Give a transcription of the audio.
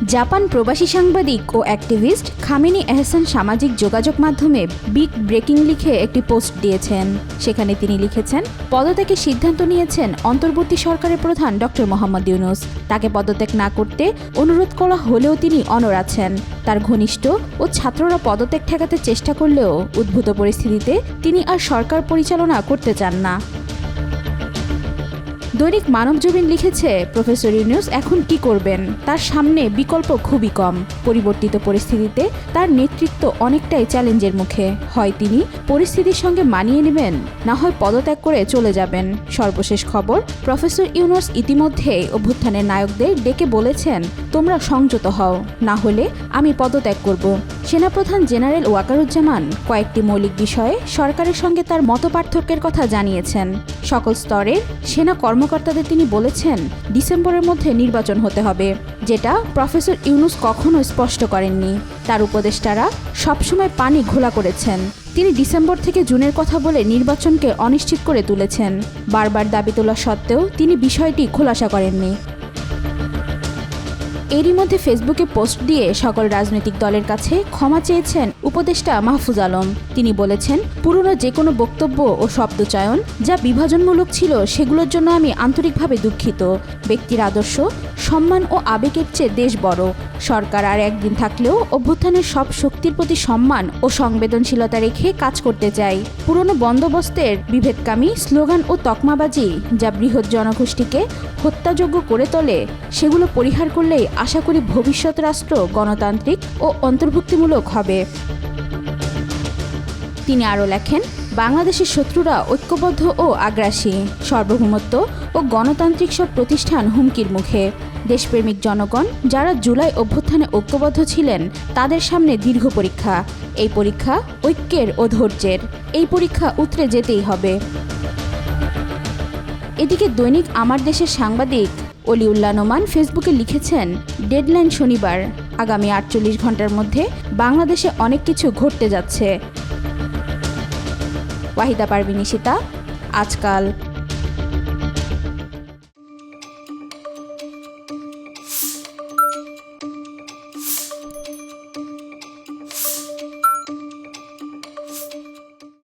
Japan প্রবাসী সাংবাদিক ও activist Khamenei এহসান সামাজিক যোগাযোগ মাধ্যমে বিগ ব্রেকিং লিখে একটি পোস্ট দিয়েছেন। সেখানে তিনি লিখেছেন, পদত্যাগের সিদ্ধান্ত নিয়েছেন অন্তর্বর্তী সরকারের প্রধান ডক্টর মোহাম্মদ ইউনূস। তাকে পদত্যাগ না করতে অনুরোধ করা হলেও তিনি অনড় আছেন। তার ঘনিষ্ঠ ও ছাত্ররা পদত্যাগ ঠেকাতে চেষ্টা করলেও উদ্ভূত পরিস্থিতিতে তিনি আর সরকার পরিচালনা করতে চান না। দৈনিক মানবজমিন লিখেছে, প্রফেসর ইউনূস এখন কি করবেন? তার সামনে বিকল্প খুবই কম। পরিবর্তিত পরিস্থিতিতে তার নেতৃত্ব অনেকটাই চ্যালেঞ্জের মুখে। হয় তিনি পরিস্থিতির সঙ্গে মানিয়ে নেবেন, না হয় পদত্যাগ করে চলে যাবেন। সর্বশেষ খবর, প্রফেসর ইউনূস ইতিমধ্যেই অভ্যুত্থানের নায়কদের ডেকে বলেছেন, তোমরা সংযত হও, না হলে আমি পদত্যাগ করব। সেনাপ্রধান জেনারেল ওয়াকারুজ্জামান কয়েকটি মৌলিক বিষয়ে সরকারের সঙ্গে তার মতপার্থক্যের কথা জানিয়েছেন। সকল স্তরের সেনা কর্মকর্তাদের তিনি বলেছেন, ডিসেম্বরের মধ্যে নির্বাচন হতে হবে, যেটা প্রফেসর ইউনূস কখনো স্পষ্ট করেননি। তার উপদেষ্টারা সবসময় পানি ঘোলা করেছেন। তিনি ডিসেম্বর থেকে জুনের কথা বলে নির্বাচনকে অনিশ্চিত করে তুলেছেন। বারবার দাবি তোলা সত্ত্বেও তিনি বিষয়টি খোলাসা করেননি। এরই মধ্যে ফেসবুকে পোস্ট দিয়ে সকল রাজনৈতিক দলের কাছে ক্ষমা চেয়েছেন উপদেষ্টা মাহফুজ আলম। তিনি বলেছেন, পুরনো যে কোনো বক্তব্য ও শব্দচয়ন যা বিভাজনমূলক ছিল সেগুলোর জন্য আমি আন্তরিকভাবে দুঃখিত। ব্যক্তির আদর্শ, সম্মান ও আবেগের চেয়ে দেশ বড়। সরকার আর একদিন থাকলেও অভ্যুত্থানের সব শক্তির প্রতি সম্মান ও সংবেদনশীলতা রেখে কাজ করতে চাই। পুরনো বন্দোবস্তের বিভেদকামী স্লোগান ও তকমাবাজি যা বৃহৎ জনগোষ্ঠীকে হত্যাযোগ্য করে তোলে, সেগুলো পরিহার করলেই আশা করি ভবিষ্যৎ রাষ্ট্র গণতান্ত্রিক ও অন্তর্ভুক্তিমূলক হবে। তিনি আরও লেখেন, বাংলাদেশের শত্রুরা ঐক্যবদ্ধ ও আগ্রাসী। সার্বভৌমত্ব ও গণতান্ত্রিক সব প্রতিষ্ঠান হুমকির মুখে। দেশপ্রেমিক জনগণ যারা জুলাই অভ্যুত্থানে ঐক্যবদ্ধ ছিলেন, তাদের সামনে দীর্ঘ পরীক্ষা। এই পরীক্ষা ঐক্যের ও ধৈর্যের। এই পরীক্ষা উতরে যেতেই হবে। এদিকে দৈনিক আমার দেশের সাংবাদিক অলিউল্লাহ নোমান ফেসবুকে লিখেছেন, ডেডলাইন শনিবার। আগামী 48 ঘন্টার মধ্যে বাংলাদেশে অনেক কিছু ঘটতে যাচ্ছে। ওয়াহিদা পারভিন ইশিতা, আজকাল।